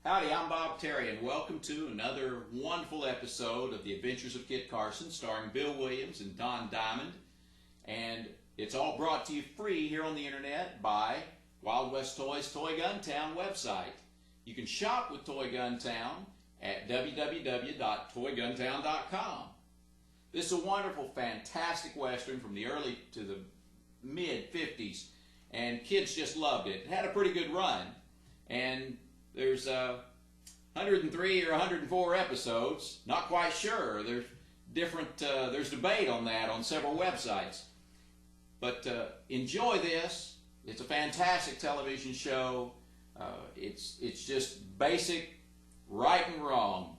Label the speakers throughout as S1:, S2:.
S1: Howdy, I'm Bob Terry, and welcome to another wonderful episode of The Adventures of Kit Carson, starring Bill Williams and Don Diamond. And it's all brought to you free here on the internet by Wild West Toys Toy Gun Town website. You can shop with Toy Gun Town at www.toyguntown.com. This is a wonderful, fantastic Western from the early to the mid-50s, and kids just loved it. It had a pretty good run, and there's 103 or 104 episodes. Not quite sure. There's different. There's debate on that on several websites. But enjoy this. It's a fantastic television show. It's just basic, right and wrong.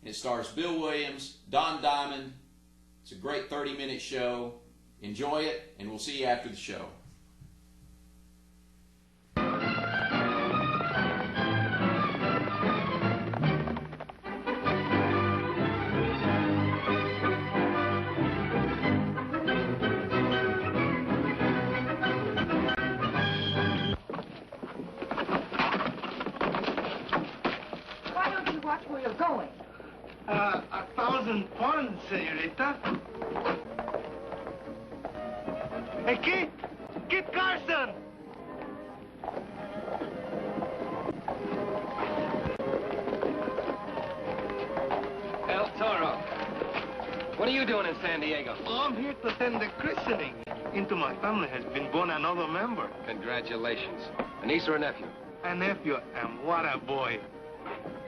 S1: It stars Bill Williams, Don Diamond. It's a great 30-minute show. Enjoy it, and we'll see you after the show.
S2: Where you're going?
S3: 1,000 pounds, senorita. Hey, Kit! Kit Carson!
S4: El Toro, what are you doing in San Diego?
S3: Oh, I'm here to attend the christening. Into my family has been born another member.
S4: Congratulations. A niece or a nephew?
S3: A nephew, and what a boy.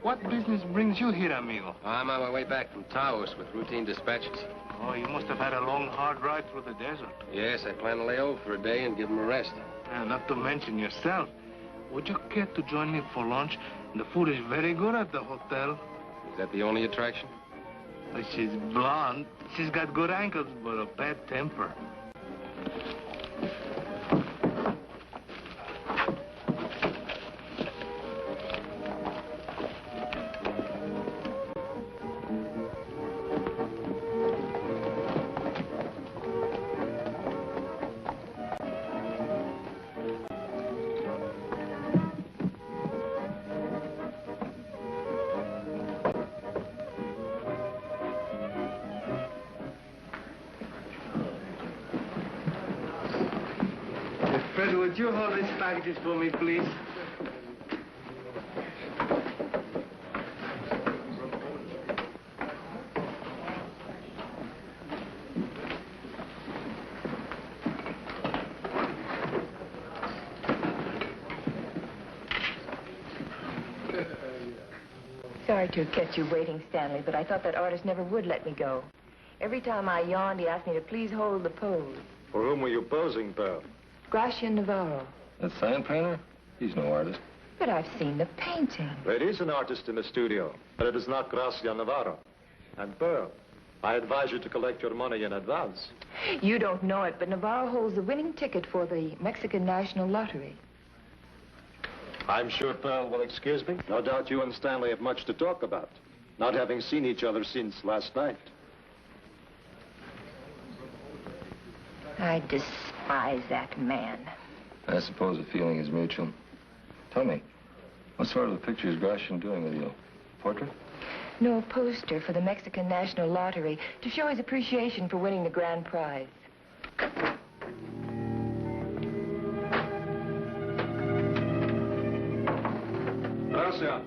S3: What business brings you here, amigo?
S4: I'm on my way back from Taos with routine dispatches.
S3: Oh, you must have had a long, hard ride through the desert.
S4: Yes, I plan to lay over for a day and give them a rest.
S3: Not to mention yourself. Would you care to join me for lunch? The food is very good at the hotel.
S4: Is that the only attraction?
S3: She's blonde. She's got good ankles, but a bad temper. Fred, would you hold these packages for me, please?
S2: Sorry to have kept you waiting, Stanley, but I thought that artist never would let me go. Every time I yawned, he asked me to please hold the pose.
S5: For whom were you posing, pal?
S2: Gracian Navarro.
S5: That sign painter? He's no artist.
S2: But I've seen the painting.
S5: There is an artist in the studio, but it is not Gracia Navarro. And Pearl, I advise you to collect your money in advance.
S2: You don't know it, but Navarro holds the winning ticket for the Mexican National Lottery.
S5: I'm sure Pearl will excuse me. No doubt you and Stanley have much to talk about, not having seen each other since last night.
S2: I despise that man.
S6: I suppose the feeling is mutual. Tell me, what sort of a picture is Gracian doing with you? Portrait?
S2: No, a poster for the Mexican National Lottery to show his appreciation for winning the grand prize.
S5: Gracia.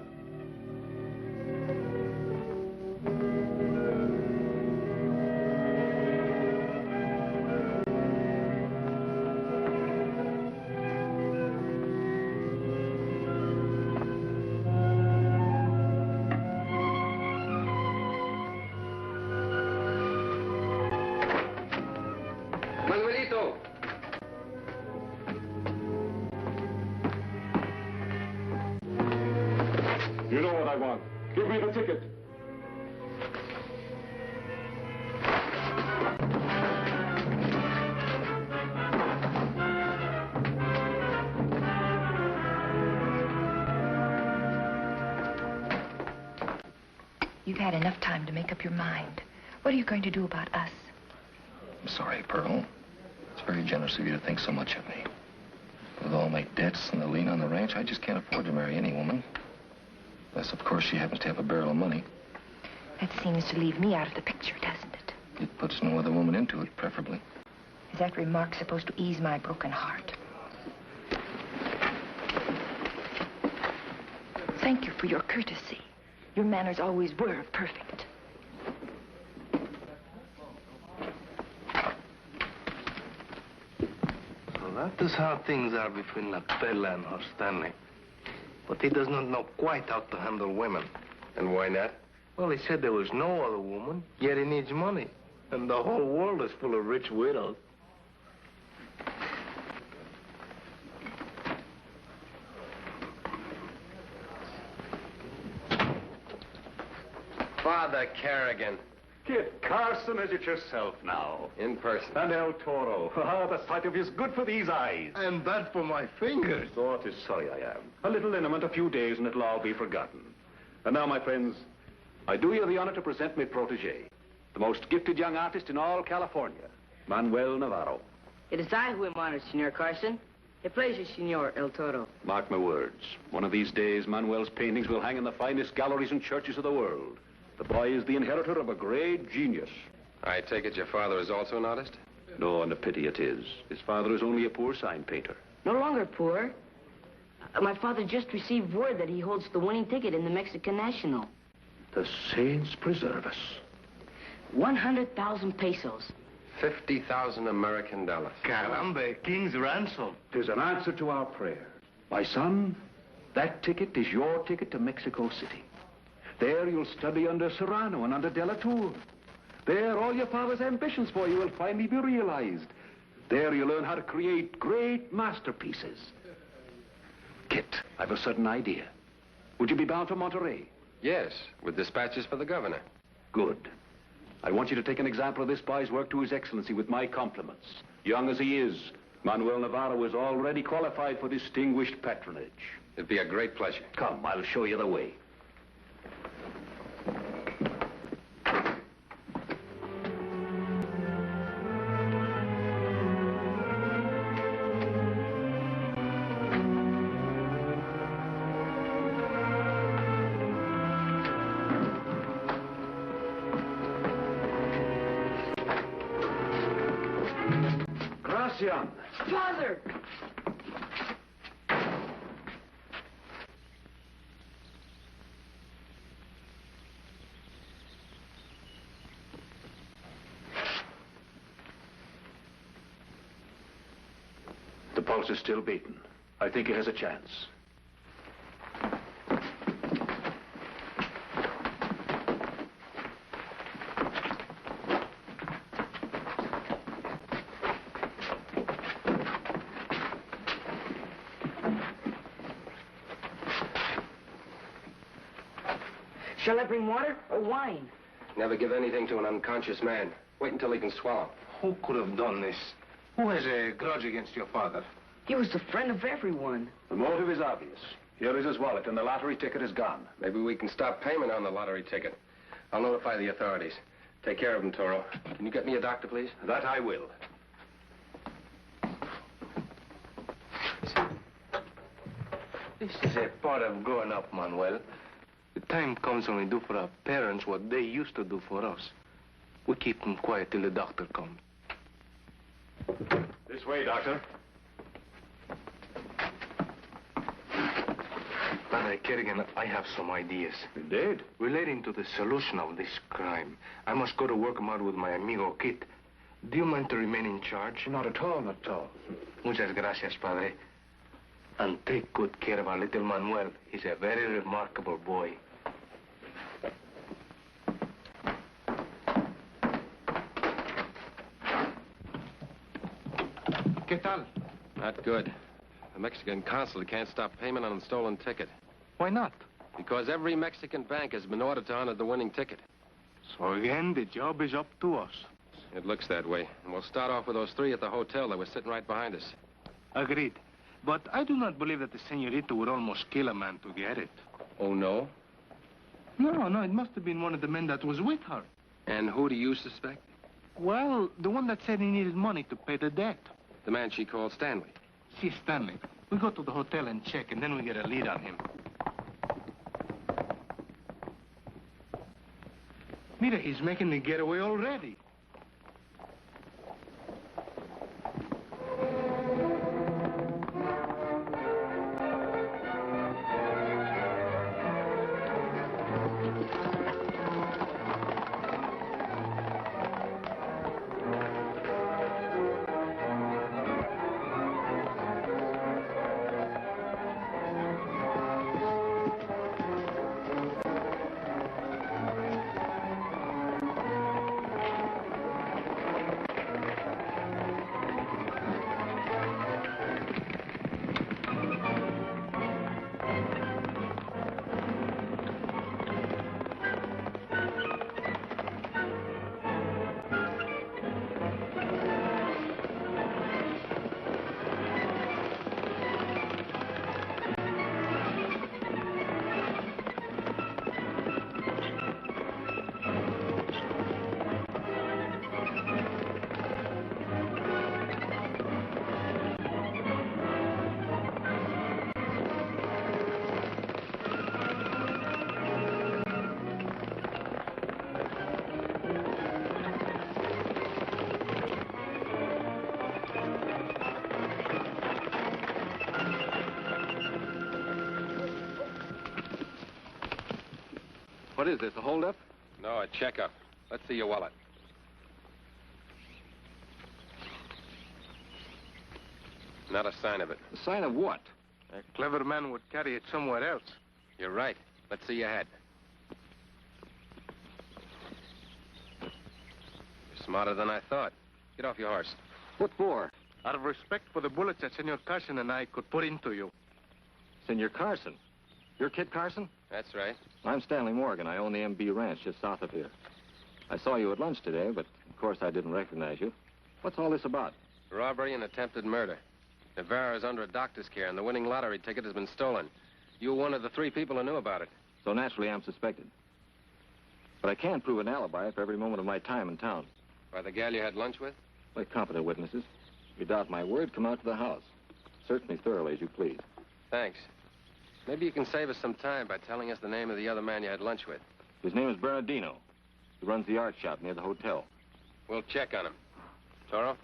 S4: Manuelito!
S5: You know what I want. Give me the ticket.
S2: You've had enough time to make up your mind. What are you going to do about us?
S6: I'm sorry, Pearl. It's very generous of you to think so much of me. With all my debts and the lien on the ranch, I just can't afford to marry any woman. Unless, of course, she happens to have a barrel of money.
S2: That seems to leave me out of the picture, doesn't it?
S6: It puts no other woman into it, preferably.
S2: Is that remark supposed to ease my broken heart? Thank you for your courtesy. Your manners always were perfect.
S3: So that is how things are between La Perla and her Stanley. But he does not know quite how to handle women.
S5: And why not?
S3: Well, he said there was no other woman, yet he needs money. And the whole world is full of rich widows.
S5: Father Kerrigan.
S7: Kid Carson, is it yourself now?
S5: In person.
S7: And El Toro. Ah, the sight of you is good for these eyes.
S3: And bad for my fingers.
S7: Oh, it is sorry I am. A little liniment, a few days, and it'll all be forgotten. And now, my friends, I do you the honor to present my protege, the most gifted young artist in all California, Manuel Navarro.
S8: It is I who am honored, Senor Carson. A pleasure, Senor El Toro.
S7: Mark my words. One of these days, Manuel's paintings will hang in the finest galleries and churches of the world. The boy is the inheritor of a great genius.
S5: I take it your father is also an artist?
S7: No, and a pity it is. His father is only a poor sign painter.
S8: No longer poor. My father just received word that he holds the winning ticket in the Mexican National.
S7: The saints preserve us.
S8: 100,000 pesos.
S5: 50,000 American dollars.
S3: Caramba, king's ransom.
S7: Tis an answer to our prayer. My son, that ticket is your ticket to Mexico City. There you'll study under Serrano and under De La Tour. There all your father's ambitions for you will finally be realized. There you'll learn how to create great masterpieces. Kit, I've a sudden idea. Would you be bound for Monterey?
S5: Yes, with dispatches for the governor.
S7: Good. I want you to take an example of this boy's work to His Excellency with my compliments. Young as he is, Manuel Navarro is already qualified for distinguished patronage.
S5: It'd be a great pleasure.
S7: Come, I'll show you the way. Gracian.
S8: Father!
S7: The pulse is still beating. I think he has a chance.
S8: Shall I bring water or wine?
S5: Never give anything to an unconscious man. Wait until he can swallow.
S3: Who could have done this? Who has a grudge against your father?
S8: He was the friend of everyone.
S7: The motive is obvious. Here is his wallet, and the lottery ticket is gone.
S5: Maybe we can stop payment on the lottery ticket. I'll notify the authorities. Take care of him, Toro. Can you get me a doctor, please?
S7: That I will.
S3: This is a part of growing up, Manuel. The time comes when we do for our parents what they used to do for us. We keep them quiet till the doctor comes.
S7: This way, Doctor.
S3: Father Kerrigan, I have some ideas.
S7: Indeed.
S3: Relating to the solution of this crime. I must go to work them out with my amigo Kit. Do you mind to remain in charge?
S7: Not at all, not at all.
S3: Muchas gracias, Padre. And take good care of our little Manuel. He's a very remarkable boy. ¿Qué tal?
S5: Not good. The Mexican consulate can't stop payment on the stolen ticket.
S3: Why not?
S5: Because every Mexican bank has been ordered to honor the winning ticket.
S3: So again, the job is up to us.
S5: It looks that way. And we'll start off with those three at the hotel that were sitting right behind us.
S3: Agreed. But I do not believe that the senorita would almost kill a man to get it.
S5: Oh, no?
S3: No, it must have been one of the men that was with her.
S5: And who do you suspect?
S3: Well, the one that said he needed money to pay the debt.
S5: The man she called Stanley.
S3: See, Stanley, we go to the hotel and check, and then we get a lead on him. Mira, he's making the getaway already.
S5: What is this, a holdup?
S4: No, a checkup. Let's see your wallet. Not a sign of it.
S5: A sign of what?
S3: A clever man would carry it somewhere else.
S4: You're right. Let's see your head. You're smarter than I thought. Get off your horse.
S5: What for?
S3: Out of respect for the bullets that Senor Carson and I could put into you.
S5: Senor Carson. You're Kid Carson?
S4: That's right.
S5: I'm Stanley Morgan. I own the MB Ranch just south of here. I saw you at lunch today, but of course I didn't recognize you. What's all this about?
S4: Robbery and attempted murder. Navarro is under a doctor's care, and the winning lottery ticket has been stolen. You were one of the 3 people who knew about it.
S5: So naturally I'm suspected. But I can prove an alibi for every moment of my time in town.
S4: By the gal you had lunch with?
S5: Like competent witnesses. If you doubt my word, come out to the house. Search me thoroughly as you please.
S4: Thanks. Maybe you can save us some time by telling us the name of the other man you had lunch with.
S5: His name is Bernardino. He runs the art shop near the hotel.
S4: We'll check on him. Toro?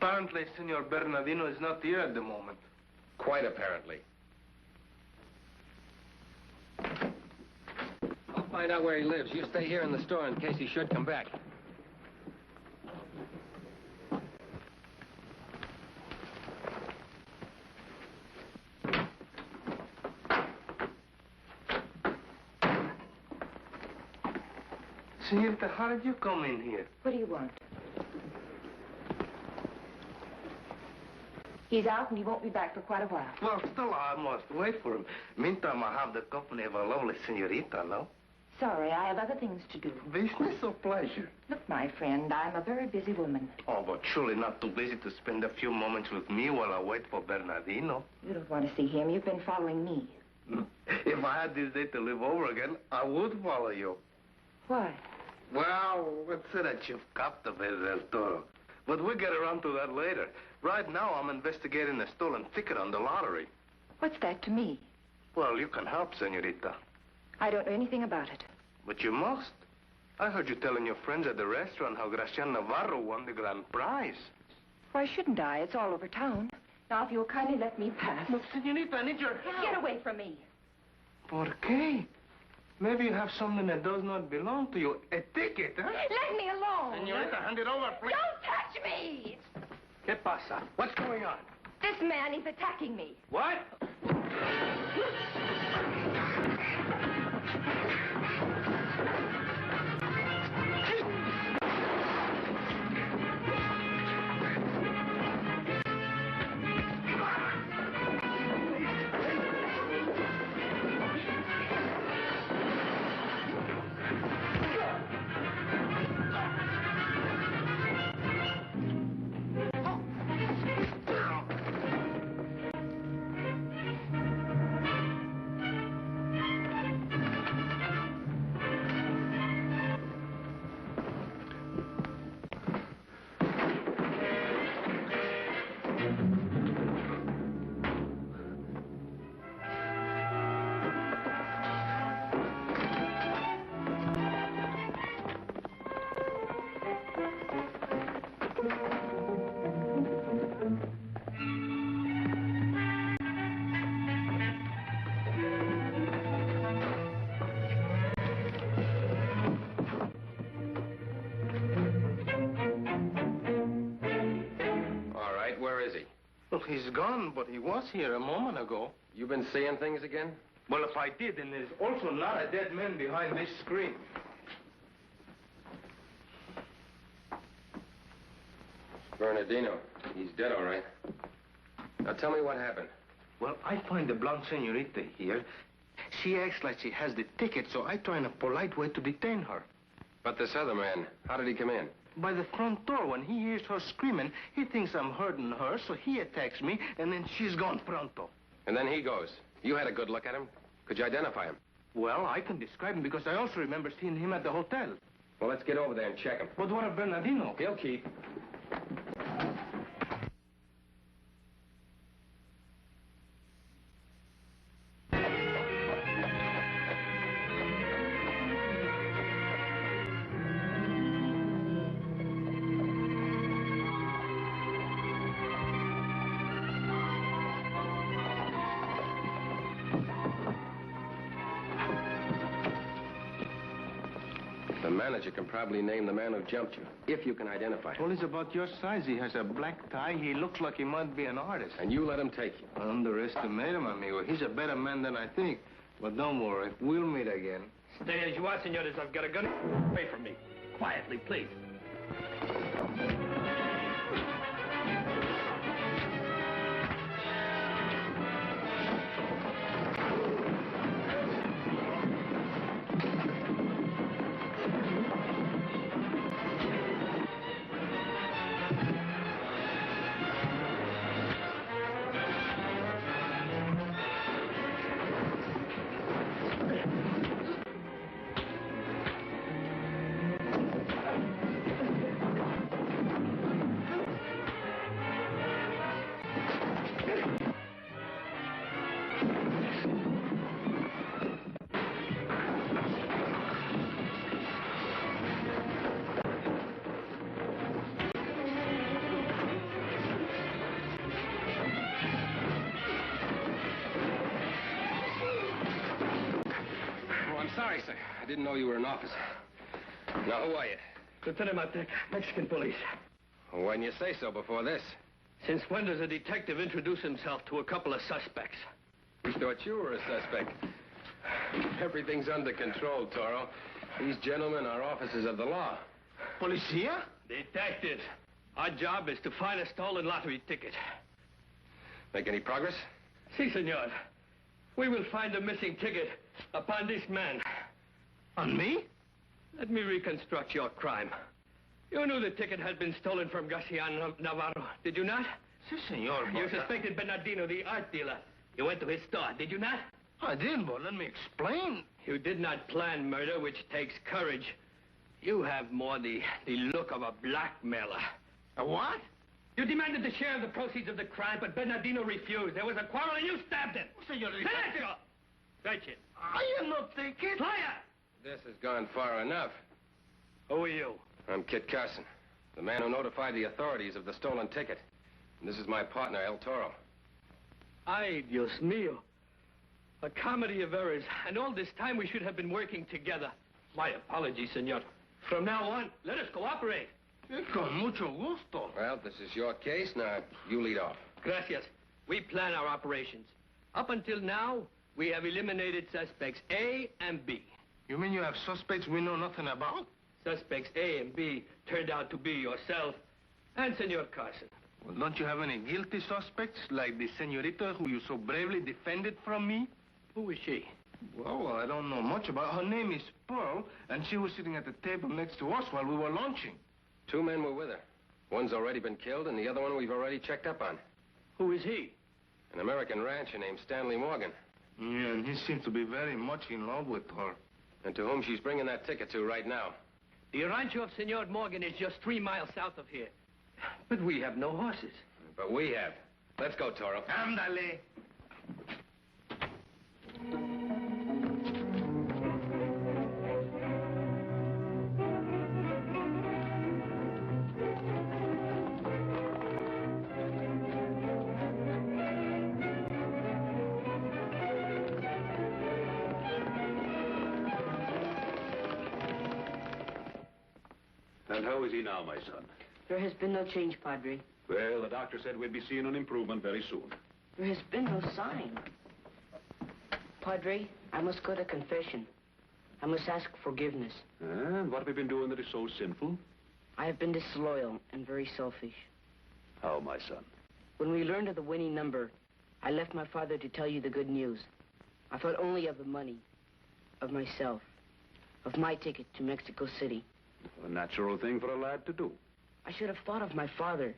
S3: Apparently, Senor Bernardino is not here at the moment.
S4: Quite apparently. I'll find out where he lives. You stay here in the store in case he should come back.
S3: Senorita, how did you come in here?
S2: What do you want? He's out and he won't be back for quite a while.
S3: Well, still, I must wait for him. Meantime, I have the company of a lovely senorita, no?
S2: Sorry, I have other things to do.
S3: Business or pleasure?
S2: Look, my friend, I'm a very busy woman.
S3: Oh, but surely not too busy to spend a few moments with me while I wait for Bernardino.
S2: You don't want to see him. You've been following me.
S3: If I had this day to live over again, I would follow you.
S2: Why?
S3: Well, let's say that you've captivated El Toro. But we'll get around to that later. Right now, I'm investigating a stolen ticket on the lottery.
S2: What's that to me?
S3: Well, you can help, senorita.
S2: I don't know anything about it.
S3: But you must. I heard you telling your friends at the restaurant how Gracian Navarro won the grand prize.
S2: Why shouldn't I? It's all over town. Now, if you'll kindly let me pass.
S3: Look, senorita, I need your help.
S2: Get away from me.
S3: ¿Por qué? Maybe you have something that does not belong to you. A ticket, huh?
S2: Let me alone.
S3: Senorita, hand it over, please.
S2: Don't touch me.
S3: ¿Qué pasa? What's going on?
S2: This man, he's attacking me.
S3: What? he's gone, but he was here a moment ago.
S4: You been seeing things again?
S3: Well, if I did, then there's also not a dead man behind this screen.
S4: Bernardino. He's dead, all right. Now tell me what happened.
S3: Well, I find the blonde senorita here. She acts like she has the ticket, so I try in a polite way to detain her.
S4: But this other man, how did he come in?
S3: By the front door, when he hears her screaming, he thinks I'm hurting her, so he attacks me, and then she's gone pronto.
S4: And then he goes. You had a good look at him. Could you identify him?
S3: Well, I can describe him because I also remember seeing him at the hotel.
S4: Well, let's get over there and check him.
S3: But what of Bernardino?
S4: He'll keep. The manager can probably name the man who jumped you, if you can identify him.
S3: Well, he's about your size. He has a black tie. He looks like he might be an artist.
S4: And you let him take you.
S3: I underestimate him, amigo. He's a better man than I think. But don't worry, we'll meet again.
S9: Stay as you are, senores. I've got a gun. Away from me. Quietly, please.
S4: Sorry, sir. I didn't know you were an officer. Now, who are you?
S9: Lieutenant Matek, Mexican police.
S4: Well, why didn't you say so before this?
S9: Since when does a detective introduce himself to a couple of suspects?
S4: We thought you were a suspect. Everything's under control, Toro. These gentlemen are officers of the law.
S3: Policia?
S9: Detectives. Our job is to find a stolen lottery ticket.
S4: Make any progress?
S9: Si, senor. We will find the missing ticket upon this man.
S3: On me?
S9: Let me reconstruct your crime. You knew the ticket had been stolen from Garcia Navarro, did you not?
S3: Si, senor.
S9: You suspected Bernardino, the art dealer. You went to his store, did you not?
S3: I did, but let me explain.
S9: You did not plan murder, which takes courage. You have more the look of a blackmailer.
S3: A what?
S9: You demanded the share of the proceeds of the crime, but Bernardino refused. There was a quarrel and you stabbed him.
S3: Senorita.
S9: Silencio! Search it.
S3: I am not taking.
S9: Liar!
S4: This has gone far enough.
S9: Who are you?
S4: I'm Kit Carson, the man who notified the authorities of the stolen ticket. And this is my partner, El Toro.
S9: Ay, Dios mío. A comedy of errors. And all this time we should have been working together. My apologies, senor. From now on, let us cooperate.
S3: Con mucho gusto.
S4: Well, this is your case. Now, you lead off.
S9: Gracias. We plan our operations. Up until now, we have eliminated suspects A and B.
S3: You mean you have suspects we know nothing about?
S9: Suspects A and B turned out to be yourself and Senor Carson.
S3: Well, don't you have any guilty suspects, like the senorita who you so bravely defended from me?
S9: Who is she?
S3: Well, I don't know much about her. Her name is Pearl, and she was sitting at the table next to us while we were lunching.
S4: 2 men were with her. One's already been killed, and the other one we've already checked up on.
S9: Who is he?
S4: An American rancher named Stanley Morgan.
S3: Yeah, and he seemed to be very much in love with her.
S4: And to whom she's bringing that ticket to right now.
S9: The rancho of Senor Morgan is just 3 miles south of here. But we have no horses.
S4: But we have. Let's go, Toro.
S3: Ándale.
S7: And how is he now, my son?
S8: There has been no change, Padre.
S7: Well, the doctor said we'd be seeing an improvement very soon.
S8: There has been no sign. Padre, I must go to confession. I must ask forgiveness.
S7: And what have you been doing that is so sinful?
S8: I have been disloyal and very selfish.
S7: How, my son?
S8: When we learned of the winning number, I left my father to tell you the good news. I thought only of the money, of myself, of my ticket to Mexico City.
S7: A natural thing for a lad to do.
S8: I should have thought of my father,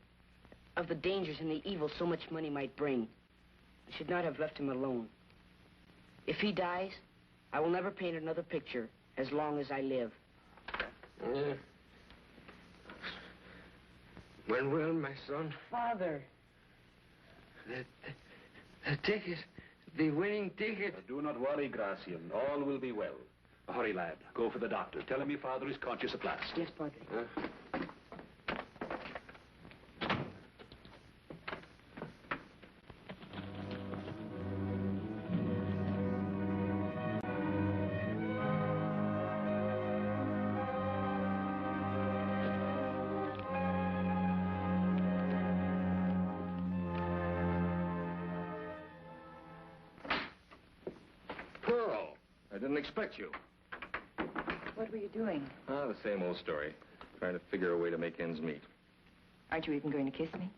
S8: of the dangers and the evil so much money might bring. I should not have left him alone. If he dies, I will never paint another picture as long as I live.
S3: When will, my son?
S8: Father.
S3: The ticket, the winning ticket.
S7: Do not worry, Gracian. All will be well. Hurry, lad. Go for the doctor. Tell him your father is conscious at last.
S8: Yes, Padre.
S6: Pearl, I didn't expect you.
S2: What were you doing?
S6: Ah, the same old story. Trying to figure a way to make ends meet.
S2: Aren't you even going to kiss me?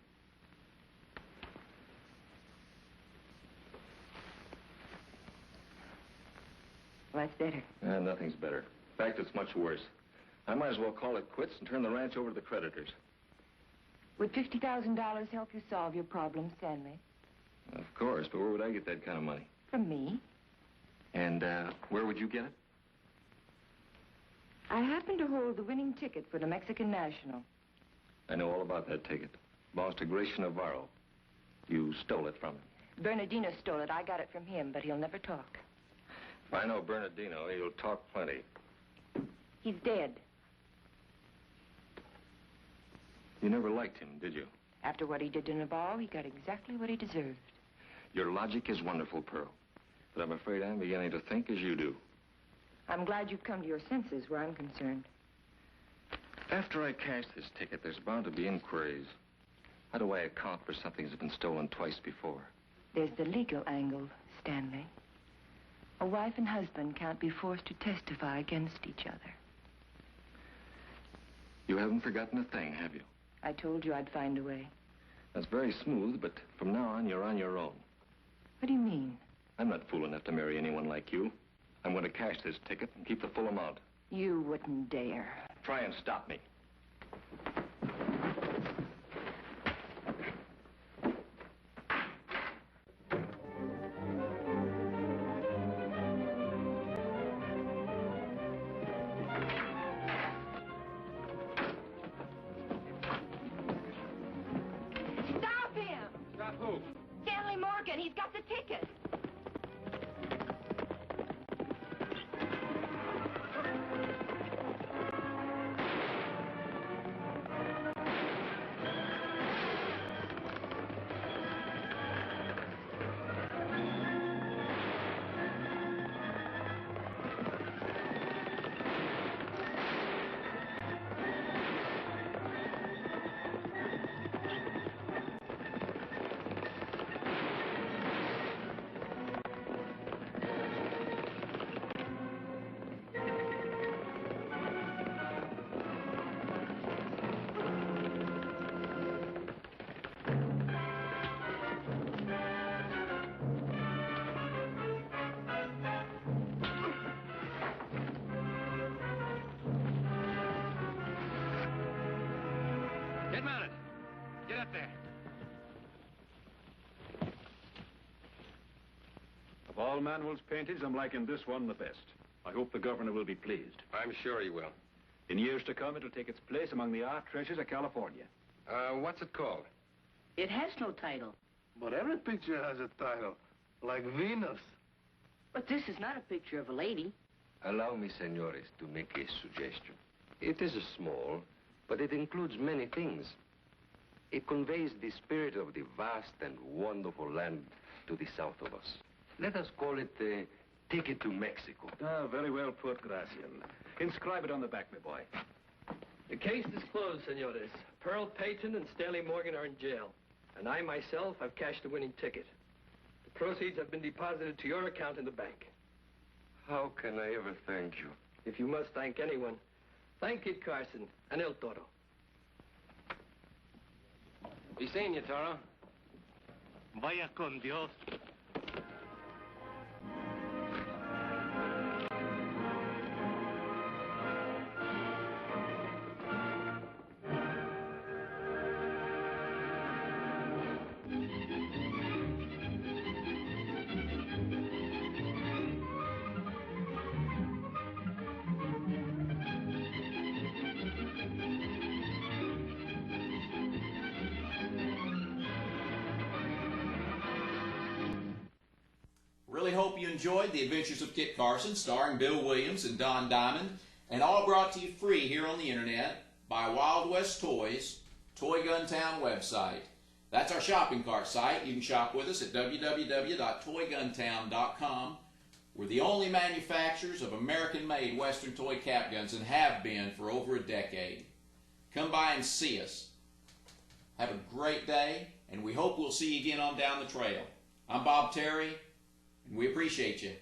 S2: Well, that's better.
S6: Nothing's better. In fact, it's much worse. I might as well call it quits and turn the ranch over to the creditors.
S2: Would $50,000 help you solve your problem, Stanley?
S6: Of course, but where would I get that kind of money?
S2: From me.
S6: And, where would you get it?
S2: I happen to hold the winning ticket for the Mexican National.
S6: I know all about that ticket. Belongs to Gracia Navarro. You stole it from him.
S2: Bernardino stole it. I got it from him, but he'll never talk.
S6: If I know Bernardino, he'll talk plenty.
S2: He's dead.
S6: You never liked him, did you?
S2: After what he did to Navarro, he got exactly what he deserved.
S6: Your logic is wonderful, Pearl. But I'm afraid I'm beginning to think as you do.
S2: I'm glad you've come to your senses where I'm concerned.
S6: After I cash this ticket, there's bound to be inquiries. How do I account for something that's been stolen twice before?
S2: There's the legal angle, Stanley. A wife and husband can't be forced to testify against each other.
S6: You haven't forgotten a thing, have you?
S2: I told you I'd find a way.
S6: That's very smooth, but from now on, you're on your own.
S2: What do you mean?
S6: I'm not fool enough to marry anyone like you. I'm going to cash this ticket and keep the full amount.
S2: You wouldn't dare.
S6: Try and stop me.
S2: Stop him!
S4: Stop who?
S2: Stanley Morgan, he's got the ticket.
S4: Get mounted. Get up there.
S7: Of all Manuel's paintings, I'm liking this one the best. I hope the governor will be pleased.
S4: I'm sure he will.
S7: In years to come, it'll take its place among the art treasures of California.
S4: What's it called?
S8: It has no title.
S3: But every picture has a title, like Venus.
S8: But this is not a picture of a lady.
S3: Allow me, senores, to make a suggestion. It is small, but it includes many things. It conveys the spirit of the vast and wonderful land to the south of us. Let us call it the Ticket to Mexico.
S7: Ah, very well put, Gracian. Inscribe it on the back, my boy.
S9: The case is closed, senores. Pearl Payton and Stanley Morgan are in jail, and I myself have cashed the winning ticket. The proceeds have been deposited to your account in the bank.
S3: How can I ever thank you?
S9: If you must thank anyone, thank Kid Carson and El Toro.
S4: Be seeing you, Toro.
S10: Vaya con Dios.
S1: Really hope you enjoyed The Adventures of Kit Carson, starring Bill Williams and Don Diamond, and all brought to you free here on the internet by Wild West Toys, Toy Gun Town website. That's our shopping cart site. You can shop with us at www.toyguntown.com. We're the only manufacturers of American-made Western toy cap guns and have been for over a decade. Come by and see us. Have a great day, and we hope we'll see you again on Down the Trail. I'm Bob Terry, and we appreciate you.